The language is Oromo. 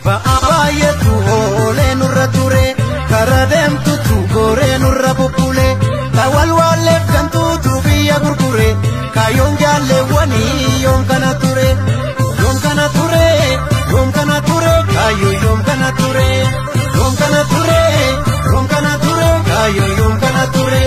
Ba'aayatu oolee nurra ture karaa deemtutu goree nurra bubbule tawal walleef kan tuutu biyya gurgure kaayoon jaalleewwanii yoom kana ture yoom kana ture yoom kana ture kaayoo yoom kana ture yoom kana ture yoom kana ture kaayoo yoom kana ture.